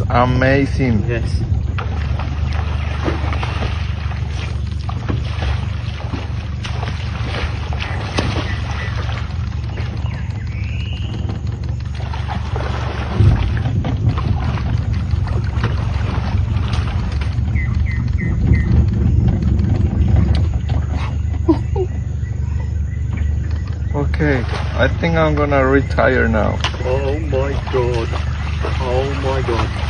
amazing. Yes. Okay, I think I'm gonna retire now. Oh my god. Oh my god.